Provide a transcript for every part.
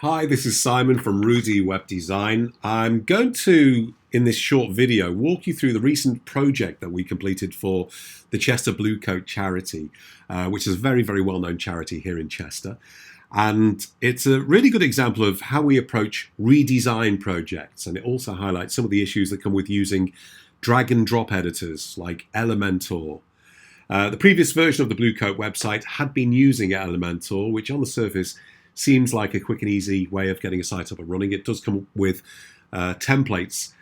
Hi, this is Simon from Rudy Web Design. I'm going to, in this short video, walk you through the recent project that we completed for the Chester Bluecoat Charity, which is a very, very well-known charity here in Chester. And it's a really good example of how we approach redesign projects. And it also highlights some of the issues that come with using drag and drop editors like Elementor. The previous version of the Bluecoat website had been using Elementor, which on the surface seems like a quick and easy way of getting a site up and running. It does come with templates,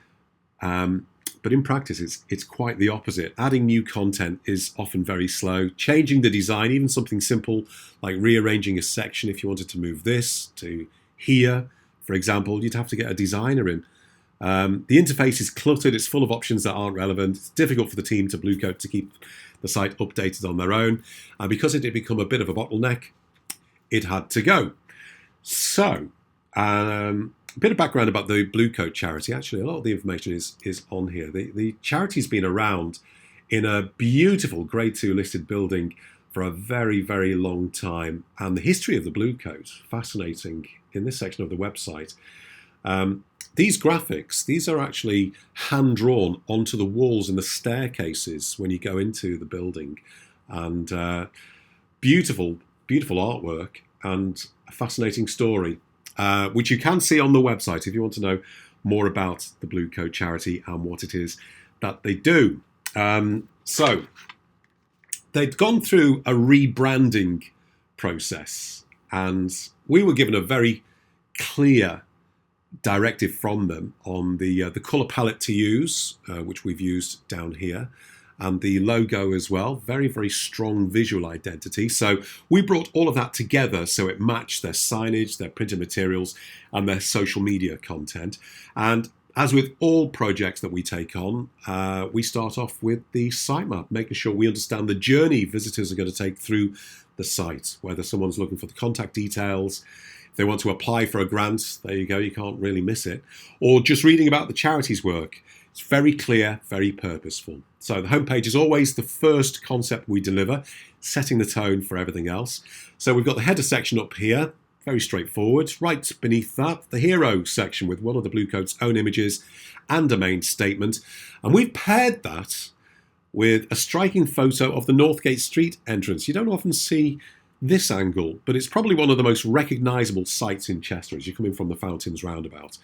but in practice it's quite the opposite. Adding new content is often very slow. Changing the design, even something simple like rearranging a section, if you wanted to move this to here, for example, you'd have to get a designer in. The interface is cluttered, it's full of options that aren't relevant. It's difficult for the team to Bluecoat to keep the site updated on their own. And because it had become a bit of a bottleneck, it had to go. So, a bit of background about the Bluecoat Charity. Actually, a lot of the information is on here. The charity's been around in a beautiful Grade 2 listed building for a very, very long time. And the history of the Bluecoat, fascinating in this section of the website. These graphics, these are actually hand-drawn onto the walls and the staircases when you go into the building. And beautiful, beautiful artwork and a fascinating story, which you can see on the website if you want to know more about the Bluecoat Charity and what it is that they do. So they'd gone through a rebranding process, and we were given a very clear directive from them on the colour palette to use, which we've used down here, and the logo as well. Very, very strong visual identity. So we brought all of that together so it matched their signage, their printed materials, and their social media content. And as with all projects that we take on, we start off with the sitemap, making sure we understand the journey visitors are going to take through the site, whether someone's looking for the contact details, if they want to apply for a grant, there you go, you can't really miss it, or just reading about the charity's work. It's very clear, very purposeful. So the homepage is always the first concept we deliver, setting the tone for everything else. So we've got the header section up here, very straightforward. Right beneath that, the hero section with one of the Bluecoat's own images and a main statement. And we've paired that with a striking photo of the Northgate Street entrance. You don't often see this angle, but it's probably one of the most recognisable sites in Chester as you're coming from the Fountains roundabout.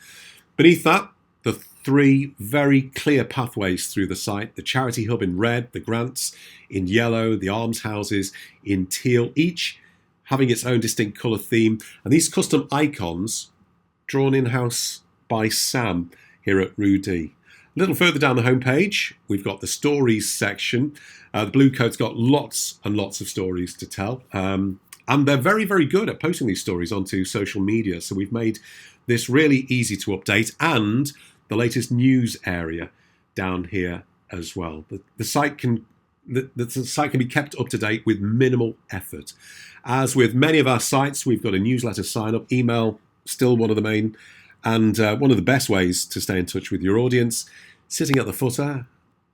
Beneath that, the three very clear pathways through the site: the charity hub in red, the grants in yellow, the almshouses in teal, each having its own distinct colour theme. And these custom icons drawn in-house by Sam here at Rudy. A little further down the homepage, we've got the stories section. The Bluecoat's got lots and lots of stories to tell. And they're very, very good at posting these stories onto social media. So we've made this really easy to update, and the latest news area down here as well. The site can be kept up to date with minimal effort. As with many of our sites, we've got a newsletter sign up, email still one of the main and one of the best ways to stay in touch with your audience. Sitting at the footer,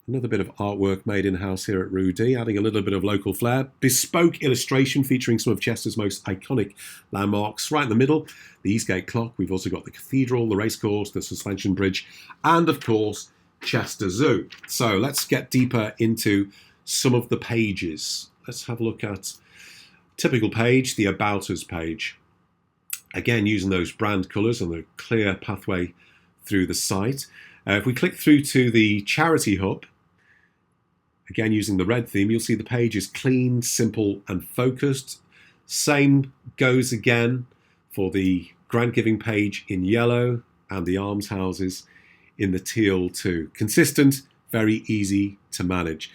another bit of artwork made in-house here at Rudy, adding a little bit of local flair. Bespoke illustration featuring some of Chester's most iconic landmarks. Right in the middle, the Eastgate Clock. We've also got the Cathedral, the Racecourse, the Suspension Bridge, and of course, Chester Zoo. So let's get deeper into some of the pages. Let's have a look at typical page, the About Us page. Again, using those brand colours and the clear pathway through the site. If we click through to the Charity Hub, again using the red theme, you'll see the page is clean, simple and focused. Same goes again for the grant giving page in yellow and the almshouses in the teal too. Consistent, very easy to manage.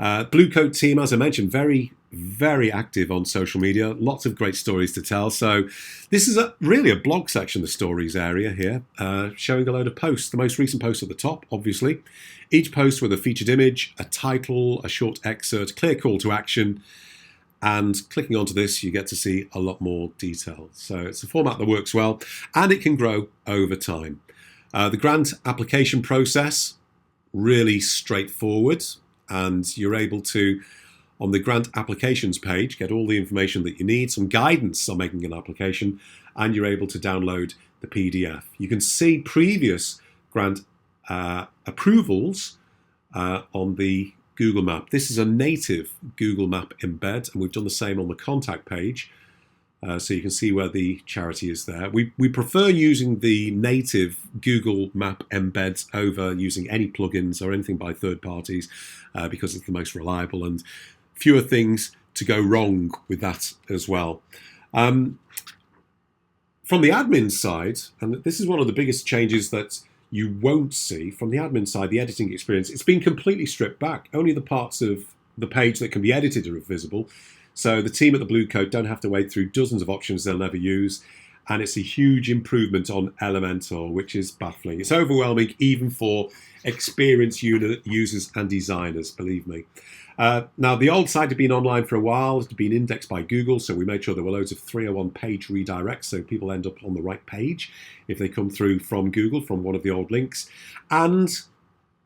Bluecoat team, as I mentioned, very, very active on social media. Lots of great stories to tell. So this is really a blog section, the stories area here, showing a load of posts. The most recent post at the top, obviously. Each post with a featured image, a title, a short excerpt, clear call to action. And clicking onto this, you get to see a lot more detail. So it's a format that works well, and it can grow over time. The grant application process, really straightforward. And you're able to on the grant applications page, get all the information that you need, some guidance on making an application, and you're able to download the PDF. You can see previous grant approvals on the Google Map. This is a native Google Map embed, and we've done the same on the contact page. So you can see where the charity is there. We prefer using the native Google Map embeds over using any plugins or anything by third parties because it's the most reliable and fewer things to go wrong with that as well. From the admin side, and this is one of the biggest changes that you won't see from the admin side, the editing experience, it's been completely stripped back. Only the parts of the page that can be edited are visible. So the team at the Bluecoat don't have to wade through dozens of options they'll never use. And it's a huge improvement on Elementor, which is baffling. It's overwhelming even for experienced users and designers, believe me. Now, the old site had been online for a while. It had been indexed by Google, so we made sure there were loads of 301 page redirects, so people end up on the right page if they come through from Google, from one of the old links. And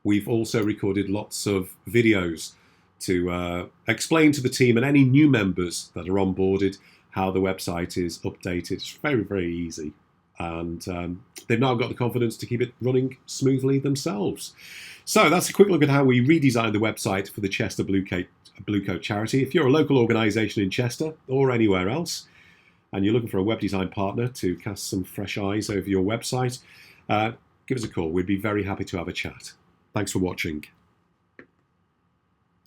we've also recorded lots of videos to explain to the team and any new members that are onboarded how the website is updated. It's very, very easy. And they've now got the confidence to keep it running smoothly themselves. So that's a quick look at how we redesigned the website for the Chester Bluecoat Charity. If you're a local organisation in Chester or anywhere else, and you're looking for a web design partner to cast some fresh eyes over your website, give us a call. We'd be very happy to have a chat. Thanks for watching.